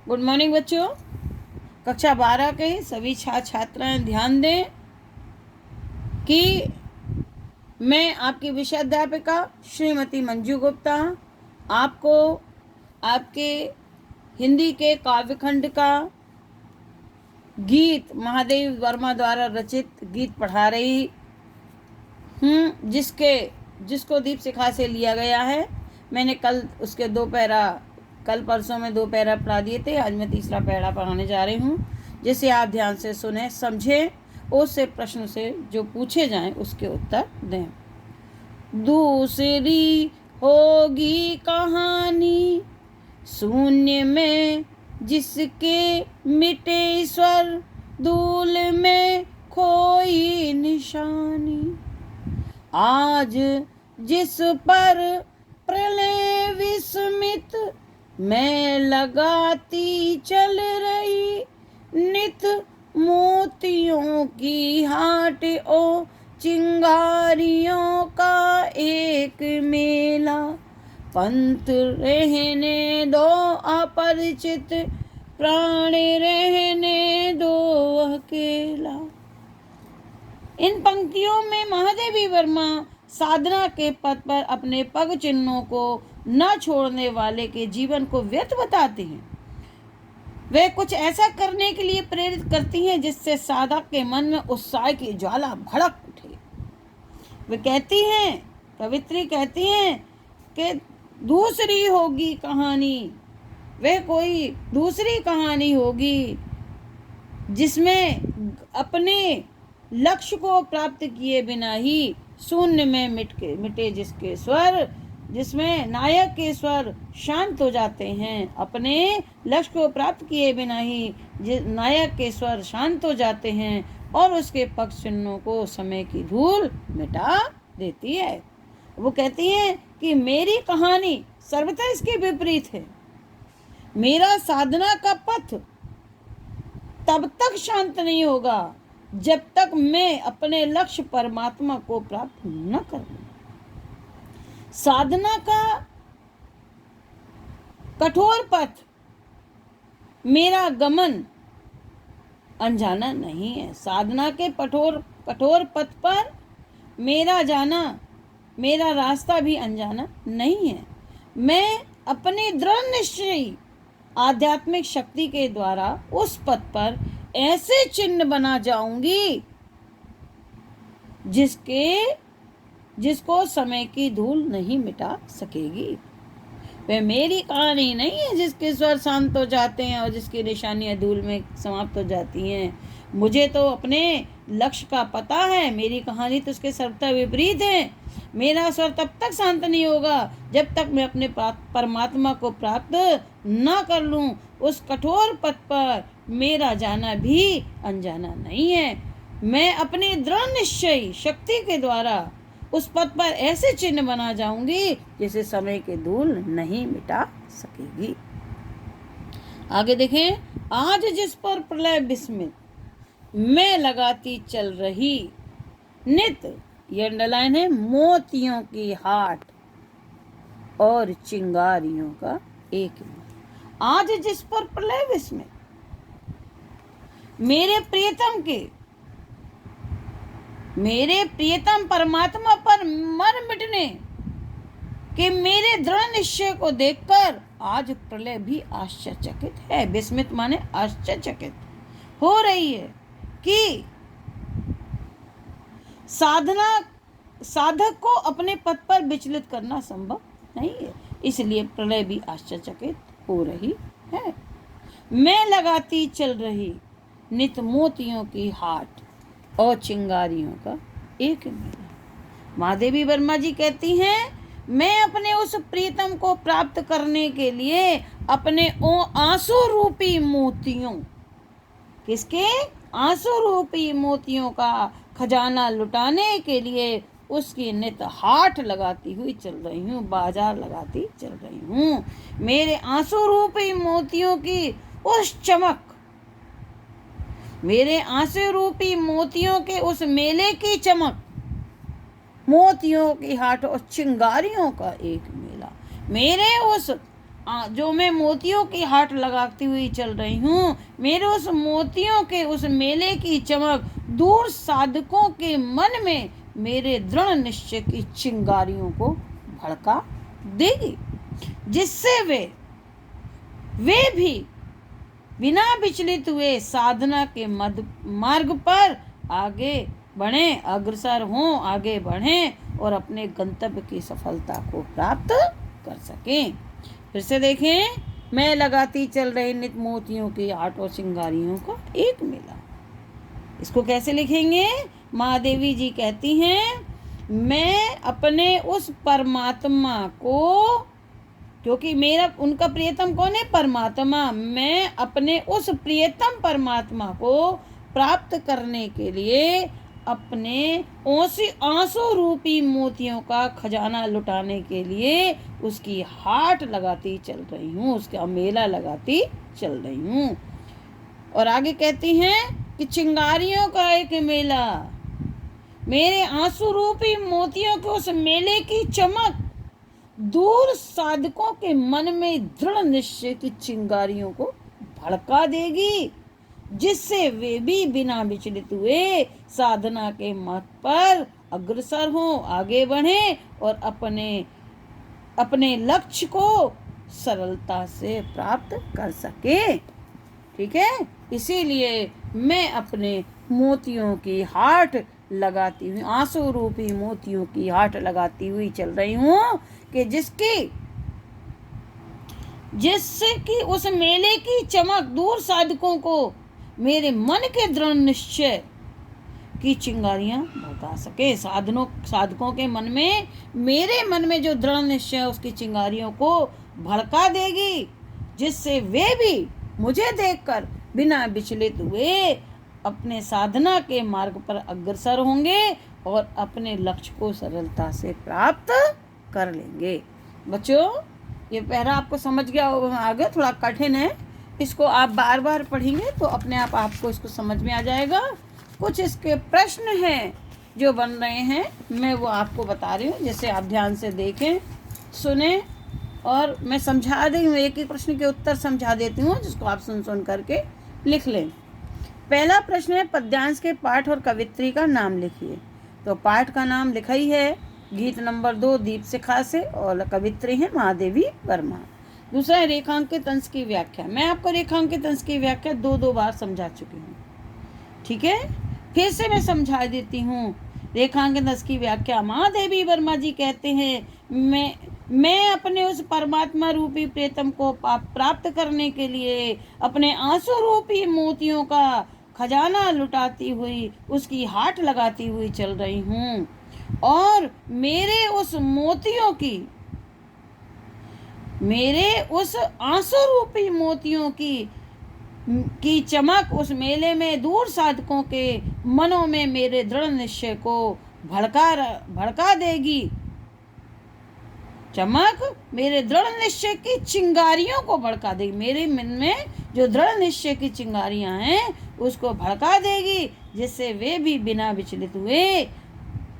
Good morning बच्चों। कक्षा 12 के सभी छात्राएं ध्यान दें कि मैं आपकी विषयाध्यापिका श्रीमती मंजू गुप्ता आपको आपके हिंदी के काव्यखंड का गीत महादेव वर्मा द्वारा रचित गीत पढ़ा रही हूँ, जिसको दीप शिखा से लिया गया है। मैंने कल उसके 2 पैरा कल परसों में 2 पैरा पढ़ा दिए थे। आज मैं तीसरा पैरा पढ़ाने जा रही हूँ, जिसे आप ध्यान से सुने, समझें, उससे प्रश्न से जो पूछे जाएं उसके उत्तर दें। दूसरी होगी कहानी शून्य में जिसके मिटे स्वर, धूल में खोई निशानी। आज जिस पर प्रलय विस्मित मैं लगाती चल रही, नित मोतियों की हाट ओ चिंगारियों का एक मेला। पंथ रहने दो अपरिचित, प्राण रहने दो अकेला। इन पंक्तियों में महादेवी वर्मा साधना के पथ पर अपने पग चिन्हों को न छोड़ने वाले के जीवन को व्यर्थ बताते हैं। वे कुछ ऐसा करने के लिए प्रेरित करती हैं जिससे साधक के मन में उत्साह की ज्वाला भड़क उठे। वे कहती हैं, कवित्री कहती हैं कि दूसरी होगी कहानी, वे कोई दूसरी कहानी होगी जिसमें अपने लक्ष्य को प्राप्त किए बिना ही शून्य में मिटे जिसके स्वर, जिसमें नायक के स्वर शांत हो जाते हैं। अपने लक्ष्य को प्राप्त किए बिना ही नायक के स्वर शांत हो जाते हैं और उसके पक्ष चिन्हों को समय की धूल मिटा देती है। वो कहती हैं कि मेरी कहानी सर्वथा इसके विपरीत है। मेरा साधना का पथ तब तक शांत नहीं होगा जब तक मैं अपने लक्ष्य परमात्मा को प्राप्त न कर लूं। साधना का कठोर पथ मेरा गमन अनजाना नहीं है। साधना के कठोर पथ पर मेरा जाना, मेरा रास्ता भी अनजाना नहीं है। मैं अपनी दृढ़ निश्चयी आध्यात्मिक शक्ति के द्वारा उस पथ पर ऐसे चिन्ह बना जाऊंगी जिसको समय की धूल नहीं मिटा सकेगी। वह मेरी कहानी नहीं है जिसके स्वर शांत हो जाते हैं और जिसकी निशानियां धूल में समाप्त हो जाती हैं। मुझे तो अपने लक्ष्य का पता है। मेरी कहानी तो उसके सर्वथा विपरीत है। मेरा स्वर तब तक शांत नहीं होगा जब तक मैं अपने परमात्मा को प्राप्त न कर लूं। उस कठोर पथ पर मेरा जाना भी अनजाना नहीं है। मैं अपनी दृढ़ निश्चयी शक्ति के द्वारा उस पथ पर ऐसे चिन्ह बना जाऊंगी जिसे समय की धूल नहीं मिटा सकेगी। आगे देखें, आज जिस पर प्रलय विस्मित मैं लगाती चल रही, नित, ये अंडरलाइन है, मोतियों की हाट और चिंगारियों का एक मेला। आज जिस पर प्रलय विस्मित मेरे प्रियतम परमात्मा पर मर मिटने के मेरे दृढ़ निश्चय को देखकर आज प्रलय भी आश्चर्यचकित है। विस्मित माने आश्चर्यचकित हो रही है कि साधक को अपने पथ पर विचलित करना संभव नहीं है। इसलिए प्रलय भी आश्चर्यचकित हो रही है। मैं लगाती चल रही, नित मोतियों की हाट और चिंगारियों का एक मेला। महादेवी वर्मा जी कहती हैं, मैं अपने उस प्रीतम को प्राप्त करने के लिए अपने आंसू रूपी मोतियों, किसके? आंसू रूपी मोतियों का खजाना लुटाने के लिए उसकी नित हाट लगाती हुई चल रही हूँ, बाजार लगाती चल रही हूँ। मेरे आंसू रूपी मोतियों की उस चमक, मेरे आंसू रूपी मोतियों के उस मेले की चमक, मोतियों की हाट और चिंगारियों का एक मेला। मेरे उस जो मैं मोतियों की हाट लगाती हुई चल रही हूँ, मेरे उस मोतियों के उस मेले की चमक दूर साधकों के मन में मेरे दृढ़ निश्चय की चिंगारियों को भड़का देगी, जिससे वे भी बिना विचलित हुए साधना के मार्ग पर आगे बढ़ें, अग्रसर हों, आगे बढ़ें और अपने गंतव्य की सफलता को प्राप्त कर सकें। फिर से देखें, मैं लगाती चल रही नित मोतियों की हाट और चिंगारियों का एक मेला। इसको कैसे लिखेंगे? महादेवी जी कहती हैं, मैं अपने उस परमात्मा को, क्योंकि मेरा उनका प्रियतम कौन है? परमात्मा। मैं अपने उस प्रियतम परमात्मा को प्राप्त करने के लिए अपने आंसू रूपी मोतियों का खजाना लुटाने के लिए उसकी हाट लगाती चल रही हूँ, उसका मेला लगाती चल रही हूँ। और आगे कहती हैं कि चिंगारियों का एक मेला, मेरे आंसू रूपी मोतियों के उस मेले की चमक दूर साधकों के मन में दृढ़ निश्चय की चिंगारियों को भड़का देगी, जिससे वे भी बिना विचलित हुए साधना के मार्ग पर अग्रसर हों, आगे बढ़ें और अपने लक्ष्य को सरलता से प्राप्त कर सके। ठीक है, इसीलिए मैं अपने मोतियों की हाट लगाती हुई, आंसू रूपी मोतियों की हाट लगाती हुई चल रही हूँ कि जिससे कि उस मेले की चमक दूर साधकों को मेरे मन के दृढ़ निश्चय की चिंगारियां भड़का सके। साधकों के मन में, मेरे मन में जो दृढ़ निश्चय है उसकी चिंगारियों को भड़का देगी, जिससे वे भी मुझे देखकर बिना विचलित हुए अपने साधना के मार्ग पर अग्रसर होंगे और अपने लक्ष्य को सरलता से प्राप्त कर लेंगे। बच्चों, ये पैरा आपको समझ गया होगा, आगे थोड़ा कठिन है, इसको आप बार बार पढ़ेंगे तो अपने आप आपको इसको समझ में आ जाएगा। कुछ इसके प्रश्न हैं जो बन रहे हैं, मैं वो आपको बता रही हूँ, जिससे आप ध्यान से देखें, सुने और मैं समझा रही हूँ। एक एक प्रश्न के उत्तर समझा देती हूँ, जिसको आप सुन करके लिख लें। पहला प्रश्न है, पद्यांश के पाठ और कवित्री का नाम लिखिए। तो पाठ का नाम लिखा ही है, गीत नंबर 2 दीप शिखा से, और कवित्री है महादेवी वर्मा। दूसरा है रेखांकित अंश की व्याख्या। मैं आपको रेखांकित अंश की व्याख्या 2 बार समझा चुकी हूँ। ठीक है, फिर से मैं समझा देती हूँ। रेखांकित अंश की व्याख्या, महादेवी वर्मा जी कहते हैं, मैं अपने उस परमात्मा रूपी प्रेतम को प्राप्त करने के लिए अपने आंसू रूपी मोतियों का खजाना लुटाती हुई उसकी हाट लगाती हुई चल रही हूँ, और मेरे उस आंसू रूपी मोतियों की चमक उस मेले में दूर साधकों के मनों में मेरे दृढ़ निश्चय को भड़का देगी। चमक मेरे दृढ़ निश्चय की चिंगारियों को भड़का देगी, मेरे मन में जो दृढ़ निश्चय की चिंगारियां हैं उसको भड़का देगी, जिससे वे भी बिना विचलित हुए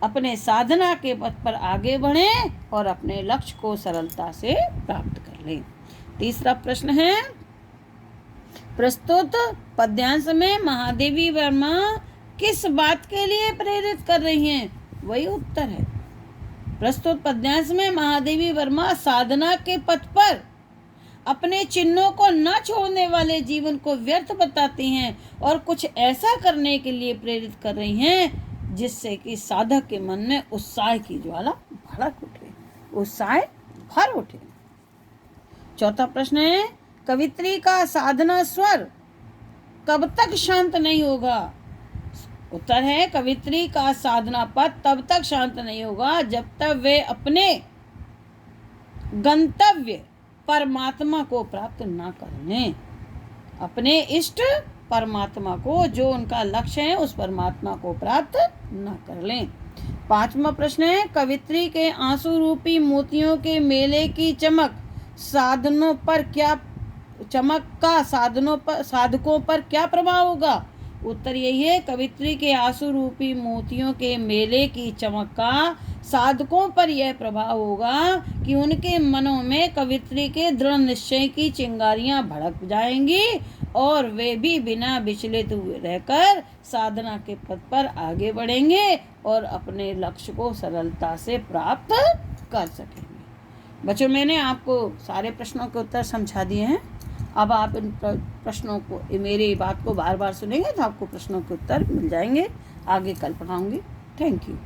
अपने साधना के पथ पर आगे बढ़ें और अपने लक्ष्य को सरलता से प्राप्त कर लें। तीसरा प्रश्न है, प्रस्तुत पद्यांश में महादेवी वर्मा किस बात के लिए प्रेरित कर रही हैं? वही उत्तर है। प्रस्तुत पद्यांश में महादेवी वर्मा साधना के पथ पर अपने चिन्हों को न छोड़ने वाले जीवन को व्यर्थ बताती हैं और कुछ ऐसा करने के लिए प्रेरित कर रही हैं जिससे कि साधक के मन में उत्साह की ज्वाला भड़क उठे, उत्साह भर उठे। चौथा प्रश्न है, कवित्री का साधना स्वर कब तक शांत नहीं होगा? उत्तर है, कवित्री का साधना पथ तब तक शांत नहीं होगा जब तक वे अपने गंतव्य परमात्मा को प्राप्त ना कर लें। अपने इष्ट परमात्मा को, जो उनका लक्ष्य है, उस परमात्मा को प्राप्त न कर लें। पांचवा प्रश्न है, कवित्री के आंसू रूपी मोतियों के मेले की चमक साधकों पर क्या प्रभाव होगा? उत्तर यही है, कवित्री के आंसू रूपी मोतियों के मेले की चमक का साधकों पर यह प्रभाव होगा कि उनके मनों में कवित्री के दृढ़ निश्चय की चिंगारियां भड़क जाएंगी और वे भी बिना विचलित हुए रहकर साधना के पथ पर आगे बढ़ेंगे और अपने लक्ष्य को सरलता से प्राप्त कर सकेंगे। बच्चों, मैंने आपको सारे प्रश्नों के उत्तर समझा दिए हैं। अब आप इन प्रश्नों को, मेरी बात को बार बार सुनेंगे तो आपको प्रश्नों के उत्तर मिल जाएंगे। आगे कल पढ़ाऊंगी। Thank you.